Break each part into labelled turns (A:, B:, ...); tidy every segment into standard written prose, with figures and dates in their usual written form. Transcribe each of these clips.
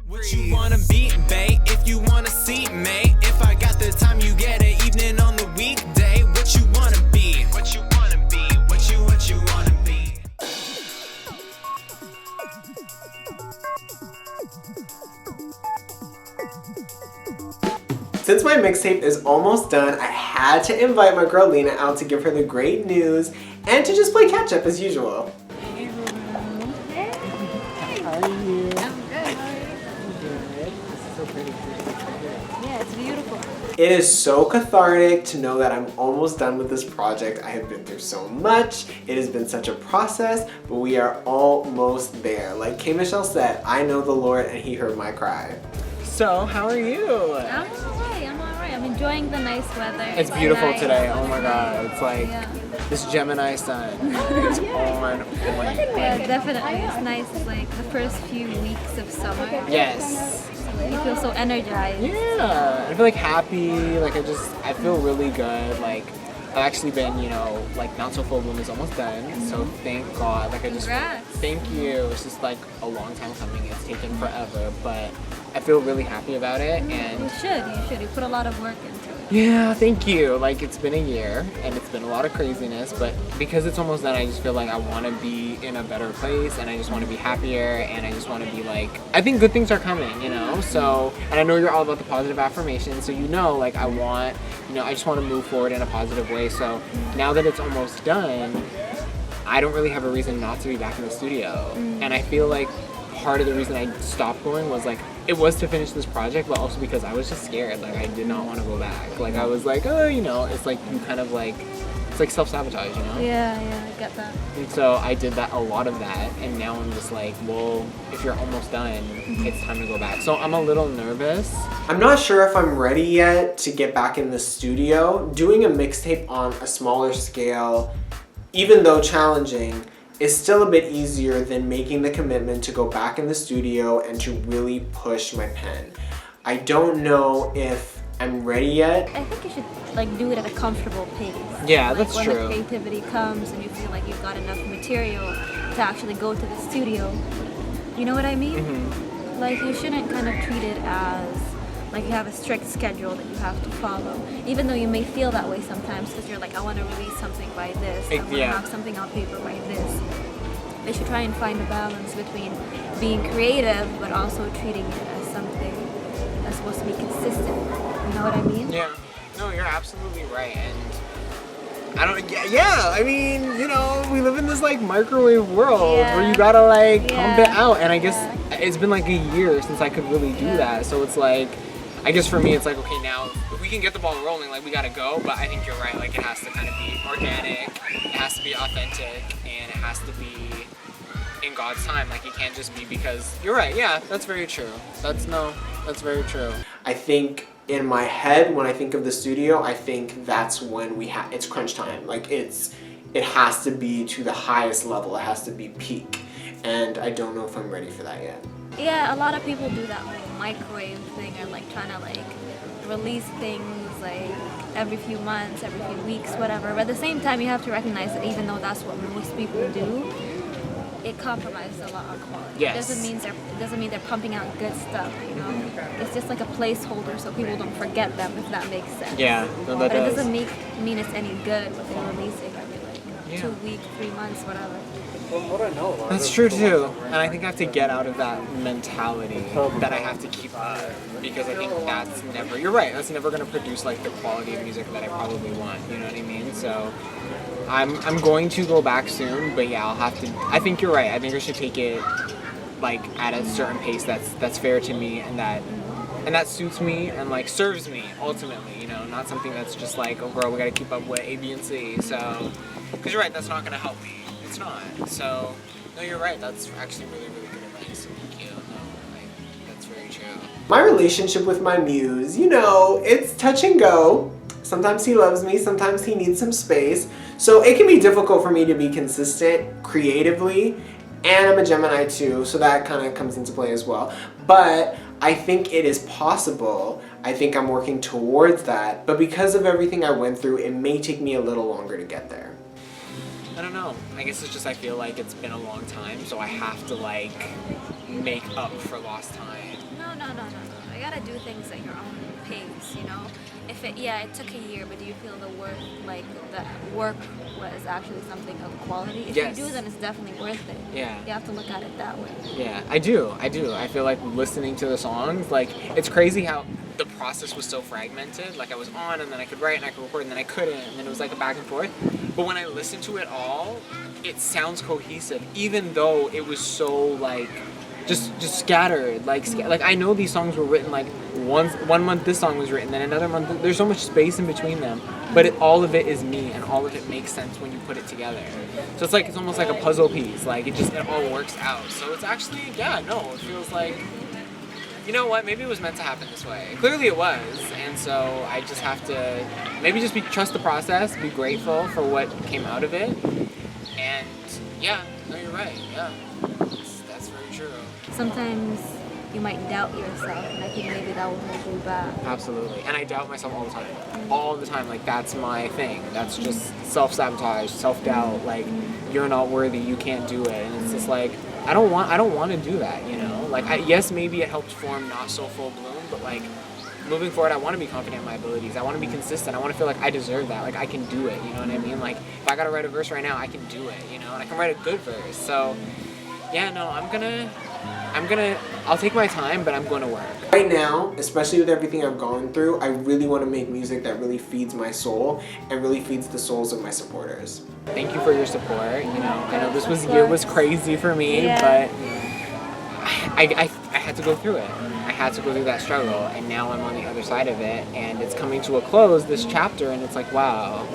A: What you wanna be, babe? If you wanna see, mate. If I got the time, you get an evening on the weekday. What you wanna be? What you wanna be? What you wanna be?
B: Since my mixtape is almost done, I had to invite my girl Lena out to give her the great news and to just play catch up as usual.
C: Hey.
B: How are you?
C: I'm good.
B: Good. This is so pretty.
C: Yeah, it's beautiful.
B: It is so cathartic to know that I'm almost done with this project. I have been through so much. It has been such a process, but we are almost there. Like K. Michelle said, I know the Lord and he heard my cry. So, how are you?
C: I'm alright. I'm enjoying the nice weather.
B: It's beautiful
C: nice.
B: today. Oh my god. It's like
C: Yeah.
B: this Gemini sun. It's on point.
C: Yeah, definitely. It's nice, like the first few weeks of summer.
B: Yes.
C: You feel so energized.
B: Yeah. I feel like happy. Like I feel really good. Like I've actually been, like Not So Full Bloom is almost done. So thank God. Like
C: Congrats.
B: thank you. It's just like a long time coming. It's taken forever, but I feel really happy about it. And
C: You should. You put a lot of work into it.
B: yeah, thank you. Like it's been a year and it's been a lot of craziness, but because it's almost done, I just feel like I want to be in a better place and I just want to be happier and I just want to be like, I think good things are coming, So, and I know you're all about the positive affirmation, so like I want, I just want to move forward in a positive way. So now that it's almost done, I don't really have a reason not to be back in the studio. And I feel like part of the reason I stopped going was like, it was to finish this project, but also because I was just scared. Like, I did not want to go back. Like, I was like, it's like you kind of like, it's like self-sabotage,
C: Yeah, I get that.
B: And so I did a lot of that, and now I'm just like, well, if you're almost done, it's time to go back. So I'm a little nervous. I'm not sure if I'm ready yet to get back in the studio. Doing a mixtape on a smaller scale, even though challenging, is still a bit easier than making the commitment to go back in the studio and to really push my pen. I don't know if I'm ready yet.
C: I think you should do it at a comfortable pace.
B: Yeah, that's
C: when
B: true.
C: When the creativity comes and you feel like you've got enough material to actually go to the studio. You know what I mean?
B: Mm-hmm.
C: Like you shouldn't kind of treat it as like you have a strict schedule that you have to follow. Even though you may feel that way sometimes because you're like, I want to release something by this. I want to have something on paper by this. They should try and find a balance between being creative but also treating it as something that's supposed to be consistent. You know what I mean?
B: Yeah. No, you're absolutely right. And I mean, we live in this like microwave world where you gotta pump it out. And I guess it's been like a year since I could really do that. So it's like, I guess for me, it's like, okay, now if we can get the ball rolling, like we gotta go. But I think you're right. Like it has to kind of be organic. It has to be authentic, and it has to be in God's time. Like it can't just be because you're right. Yeah, that's very true. That's very true. I think in my head, when I think of the studio, I think that's when it's crunch time. Like it has to be to the highest level. It has to be peak. And I don't know if I'm ready for that yet.
C: Yeah, a lot of people do that whole microwave thing or trying to release things every few months, every few weeks, whatever. But at the same time, you have to recognize that even though that's what most people do, it compromises a lot on quality.
B: Yes.
C: It doesn't mean they're pumping out good stuff, It's just like a placeholder so people don't forget them, if that makes sense.
B: Yeah, no, that
C: but
B: does.
C: It doesn't mean it's any good what they're releasing every 2 weeks, 3 months, whatever.
B: That's true too, and I think I have to get out of that mentality that I have to keep up, because I think that's never, you're right, that's never going to produce the quality of music that I probably want, you know what I mean? So I'm going to go back soon, but yeah, I'll have to, I think you're right, I think I should take it at a certain pace that's fair to me and that suits me and serves me ultimately, not something that's just oh girl, we got to keep up with A, B, and C, so, because you're right, that's not going to help me. It's not. So, no, you're right. That's actually really, really good advice. Thank you. No, that's very true. My relationship with my muse, it's touch and go. Sometimes he loves me, sometimes he needs some space. So it can be difficult for me to be consistent creatively. And I'm a Gemini too, so that kind of comes into play as well. But I think it is possible. I think I'm working towards that. But because of everything I went through, it may take me a little longer to get there. I don't know. I guess it's just I feel like it's been a long time, so I have to make up for lost time.
C: No, gotta do things at your own pace, you know. If it took a year, but do you feel the work was actually something of quality? If
B: Yes.
C: you do, then it's definitely worth it.
B: Yeah.
C: You have to look at it that way.
B: Yeah, I do. I feel like listening to the songs, like, it's crazy how the process was so fragmented. Like, I was on, and then I could write, and I could record, and then I couldn't, and then it was like a back and forth. But when I listened to it all, it sounds cohesive, even though it was so, like, just scattered. Like I know these songs were written, like, one month this song was written, then another month, there's so much space in between them. But all of it is me, and all of it makes sense when you put it together. So it's like, it's almost like a puzzle piece. Like, it all works out. So it's actually, it feels like, you know what, maybe it was meant to happen this way. Clearly it was, and so I just have to maybe just trust the process, be grateful for what came out of it, and yeah, no, you're right, yeah, that's very true.
C: Sometimes you might doubt yourself, and I think maybe that will hold you back.
B: Absolutely, and I doubt myself all the time, like, that's my thing, that's just self-sabotage, self-doubt, like, you're not worthy, you can't do it, and it's just like, I don't want to do that, you know? Like, yes, maybe it helped form Not So Full Bloom, but, like, moving forward, I want to be confident in my abilities. I want to be consistent. I want to feel like I deserve that. Like, I can do it, you know what I mean? Like, if I got to write a verse right now, I can do it, you know? And I can write a good verse. So, yeah, no, I'll take my time, but I'm going to work.
D: Right now, especially with everything I've gone through, I really want to make music that really feeds my soul and really feeds the souls of my supporters.
B: Thank you for your support. You know, I know this year was crazy for me, but I had to go through it. I had to go through that struggle, and now I'm on the other side of it, and it's coming to a close, this chapter, and it's like, wow.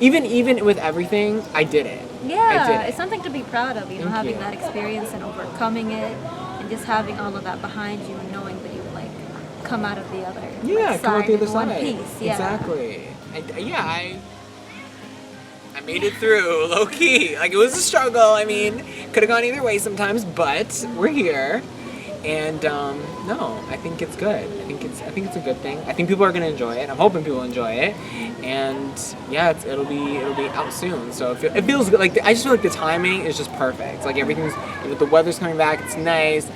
B: Even with everything, I did it.
C: Yeah,
B: I did it.
C: It's something to be proud of, you know, having that experience and overcoming it, and just having all of that behind you, and knowing that you like come out of the other
B: come out the other
C: one
B: side.
C: piece. Yeah.
B: Exactly. I made it through, low key. Like, it was a struggle. I mean, could have gone either way sometimes, but we're here. And no, I think it's good. I think it's a good thing. I think people are gonna enjoy it. I'm hoping people enjoy it. And yeah, it'll be out soon. So it feels good. Like, I just feel like the timing is just perfect. Like, everything's, the weather's coming back. It's nice.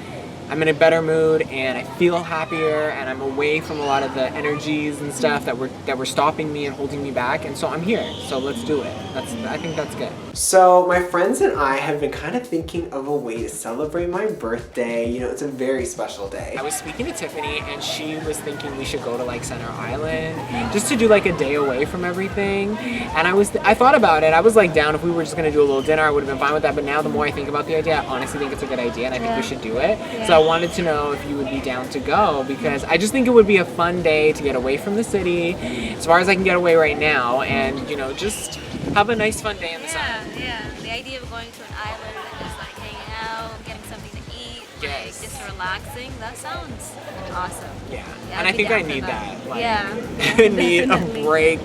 B: I'm in a better mood, and I feel happier, and I'm away from a lot of the energies and stuff that were stopping me and holding me back, and so I'm here. So let's do it. I think that's good.
D: So my friends and I have been kind of thinking of a way to celebrate my birthday. You know, it's a very special day.
B: I was speaking to Tiffany, and she was thinking we should go to, like, Center Island just to do, like, a day away from everything. And I thought about it. I was, like, down. If we were just gonna do a little dinner, I would have been fine with that. But now the more I think about the idea, I honestly think it's a good idea, and I think we should do it. Yeah. So I wanted to know if you would be down to go, because I just think it would be a fun day to get away from the city, as far as I can get away right now, and, you know, just have a nice fun day in the sun.
C: Yeah. The idea of going to an island and just like hanging out, getting something to eat, like just relaxing, that sounds awesome.
B: Yeah, and I think I need that. Like,
C: I
B: need a break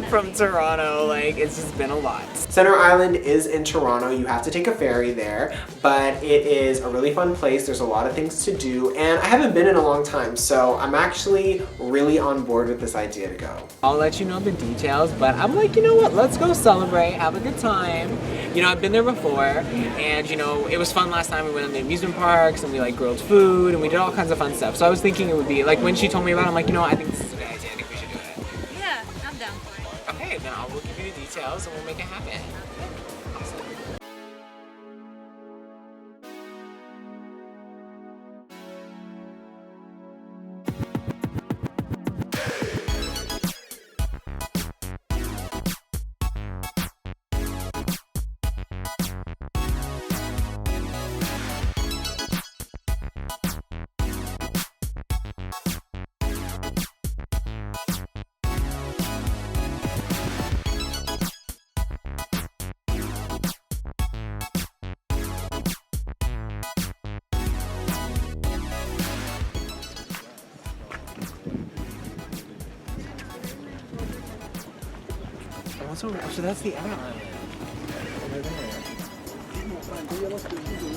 B: from Toronto. Like, it's just been a lot.
D: Center Island is in Toronto. You have to take a ferry there, but it is a really fun place. There's a lot of things to do, and I haven't been in a long time, so I'm actually really on board with this idea to go.
B: I'll let you know the details, but I'm like, you know what? Let's go celebrate, have a good time. You know, I've been there before, and, you know, it was fun last time. We went to the amusement parks, and we, like, grilled food, and we did all kinds of fun stuff. So I was thinking it would be, like, when she told me about it, I'm like, you know what? I think this is a good idea. I think we should do it.
C: Yeah, I'm down for it.
B: Okay, then I will give you the details, and we'll make it happen. Awesome. So that's the island. Over there.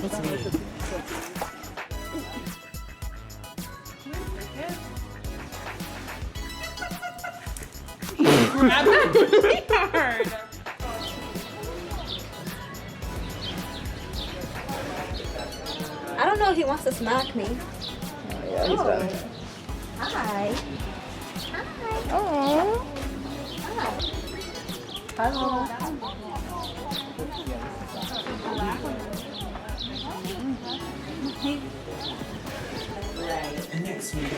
B: What's neat?
E: Grab that really hard.
C: I don't know if he wants to smack me.
E: Yeah, he's done.
C: Hi. Hi.
E: Oh.
C: Hello.
D: And next week,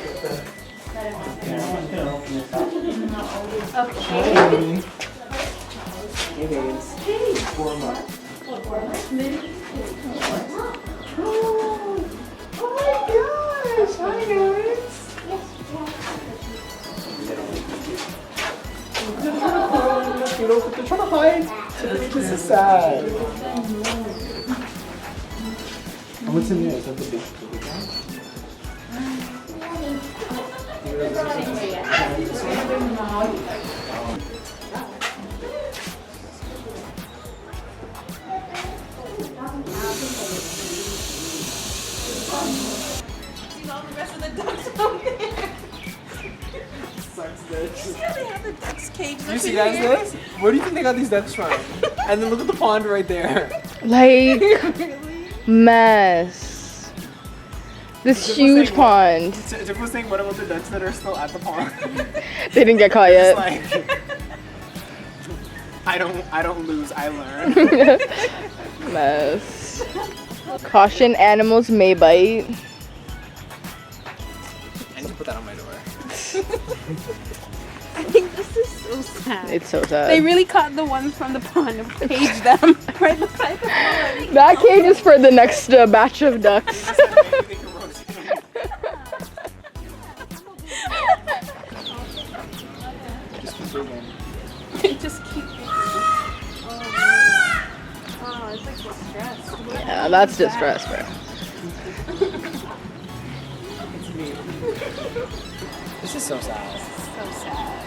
C: Okay.
D: hey babes. 4 months. Oh my gosh! Hi guys. You know, they're trying to hide. This is sad. What's in there? Is that the big
E: All the rest of the ducks out there.
D: sucks, bitch?
E: Yeah, they have the ducks caged
B: You
E: up
B: see
E: in
B: guys
E: here.
B: this? Where do you think they got these ducks from? And then look at the pond right there.
E: Like, mess. This
B: Just
E: huge
B: saying,
E: pond.
B: Jeff was saying, what about the ducks that are still at the pond?
E: They didn't get caught
B: It's
E: yet.
B: like, I don't lose, I learn.
E: Mess. Caution, animals may bite.
B: I need to put that on my door.
E: I think this is so sad. It's so sad.
F: They really caught the ones from the pond and caged them right beside the pond.
E: That cage is for the next batch of ducks.
F: Just keep Oh, it's like distressed.
E: Yeah, that's distress, bro.
B: This is so sad.
F: So sad.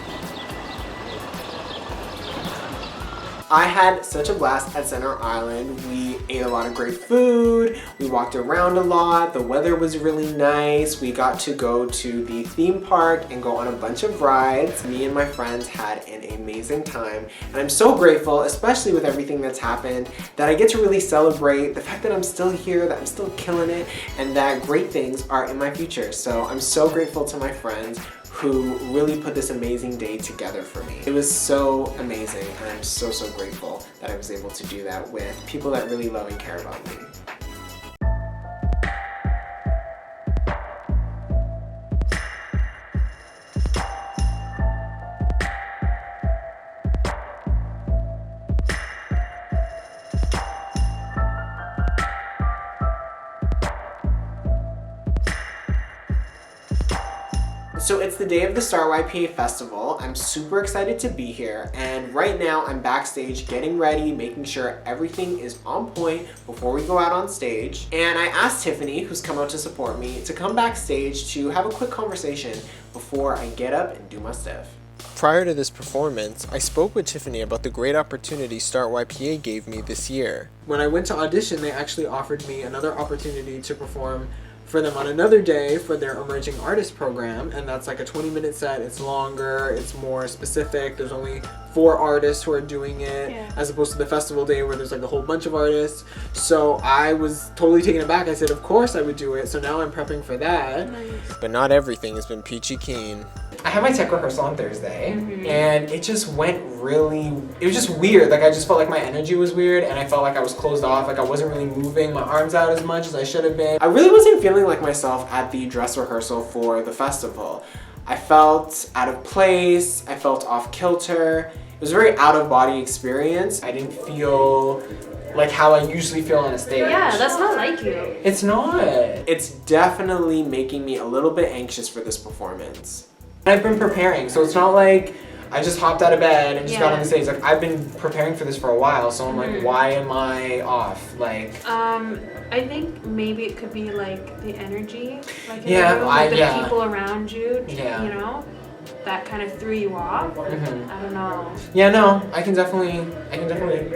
D: I had such a blast at Center Island. We ate a lot of great food. We walked around a lot. The weather was really nice. We got to go to the theme park and go on a bunch of rides. Me and my friends had an amazing time. And I'm so grateful, especially with everything that's happened, that I get to really celebrate the fact that I'm still here, that I'm still killing it, and that great things are in my future. So I'm so grateful to my friends who really put this amazing day together for me. It was so amazing, and I'm so, so grateful that I was able to do that with people that really love and care about me. So it's the day of the StartYPA Festival. I'm super excited to be here, and right now I'm backstage getting ready, making sure everything is on point before we go out on stage. And I asked Tiffany, who's come out to support me, to come backstage to have a quick conversation before I get up and do my stuff. Prior to this performance, I spoke with Tiffany about the great opportunity StartYPA gave me this year. When I went to audition, they actually offered me another opportunity to perform for them on another day for their emerging artist program, and that's like a 20-minute set. It's longer, it's more specific. There's only 4 artists who are doing it, as opposed to the festival day where there's like a whole bunch of artists. So I was totally taken aback. I said, of course I would do it. So now I'm prepping for that.
F: Nice.
D: But not everything has been peachy keen. I had my tech rehearsal on Thursday, and it just went really, it was just weird. Like I just felt like my energy was weird, and I felt like I was closed off, like I wasn't really moving my arms out as much as I should have been. I really wasn't feeling like myself at the dress rehearsal for the festival. I felt out of place, I felt off kilter. It was a very out of body experience. I didn't feel like how I usually feel on a stage.
C: Yeah, that's not like you.
D: It's not. It's definitely making me a little bit anxious for this performance. I've been preparing, so it's not like I just hopped out of bed and just got on the stage. Like I've been preparing for this for a while, so I'm like, why am I off? Like,
F: I think maybe it could be like the energy, like in
D: Yeah,
F: the room, like the
D: yeah.
F: people around you,
D: Yeah.
F: you know. that kind of threw you off. I don't know.
D: Yeah, no, I can definitely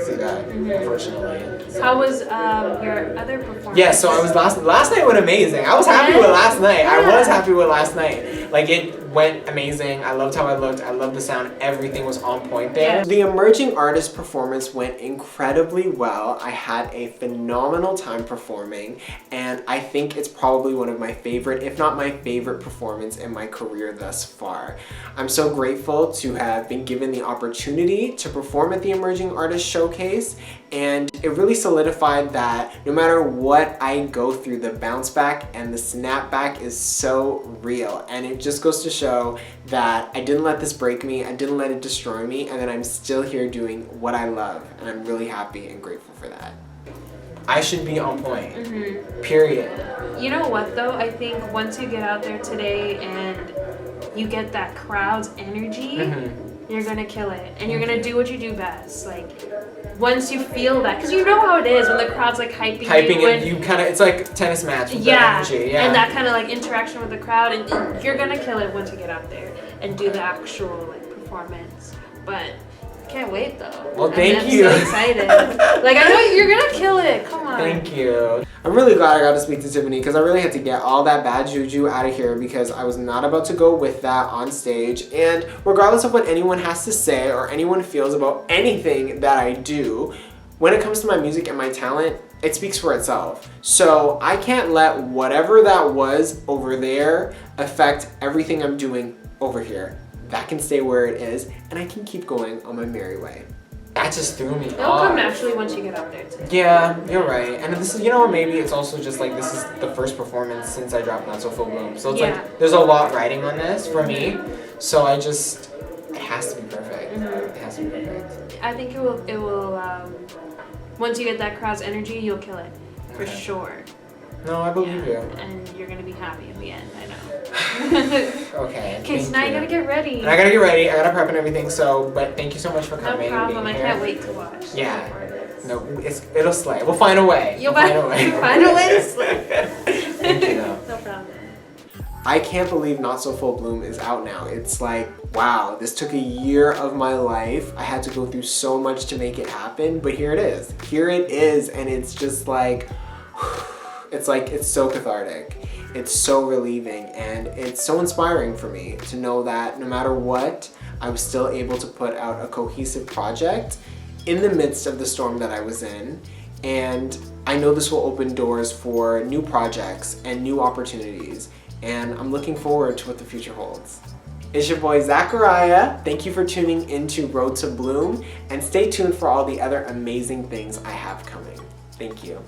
D: see that. Unfortunately. So.
F: How was your other performance?
D: Yeah, so I was last night went amazing. I was happy with last night. I was happy with last night. Like it went amazing. I loved how I looked. I loved the sound. Everything was on point there.
F: Yeah.
D: The emerging artist performance went incredibly well. I had a phenomenal time performing, and I think it's probably one of my favorite, if not my favorite performance in my career thus far. I'm so grateful to have been given the opportunity to perform at the Emerging Artist Showcase, and it really solidified that no matter what I go through, the bounce back and the snap back is so real. And it just goes to show that I didn't let this break me, I didn't let it destroy me, and that I'm still here doing what I love. And I'm really happy and grateful for that. I should be on point, period.
F: You know what though? I think once you get out there today and you get that crowd's energy, you're gonna kill it. And you're gonna do what you do best. Like, once you feel that, because you know how it is when the crowd's like hyping you.
D: And you kind of, it's like tennis match with the energy. Yeah.
F: And that kind of like interaction with the crowd, and you're gonna kill it once you get out there and do the actual like performance. But I can't wait though.
D: Well, thank you.
F: I'm so excited. Like, I know you're gonna kill it. Come on.
D: Thank you. I'm really glad I got to speak to Tiffany because I really had to get all that bad juju out of here because I was not about to go with that on stage. And regardless of what anyone has to say or anyone feels about anything that I do, when it comes to my music and my talent, it speaks for itself. So I can't let whatever that was over there affect everything I'm doing over here. That can stay where it is, and I can keep going on my merry way. That just threw me
F: It'll
D: off.
F: come naturally once you get out there too.
D: Yeah, you're right. And this is, you know, maybe it's also just like this is the first performance since I dropped Not So Full Bloom. So it's like there's a lot riding on this for me. So it has to be perfect. It has to be perfect.
F: I think it will once you get that crowd's energy, you'll kill it. For sure.
D: No, I believe you.
F: And you're gonna be happy in the end, I know.
D: Okay.
F: Okay, so now you gotta get ready.
D: And I gotta get ready, I gotta prep and everything, so, but thank you so much for coming.
F: No problem,
D: and
F: I
D: being
F: can't
D: here.
F: wait to watch.
D: Yeah. No, it'll slay. We'll find a way.
F: You'll
D: find a way.
F: Find a way to slay.
D: Thank you though.
F: No problem.
D: I can't believe Not So Full Bloom is out now. It's like, wow, this took a year of my life. I had to go through so much to make it happen, but here it is. Here it is, and it's just like, it's so cathartic. It's so relieving, and it's so inspiring for me to know that no matter what, I was still able to put out a cohesive project in the midst of the storm that I was in. And I know this will open doors for new projects and new opportunities, and I'm looking forward to what the future holds. It's your boy Zachariah. Thank you for tuning into Road to Bloom, and stay tuned for all the other amazing things I have coming. Thank you.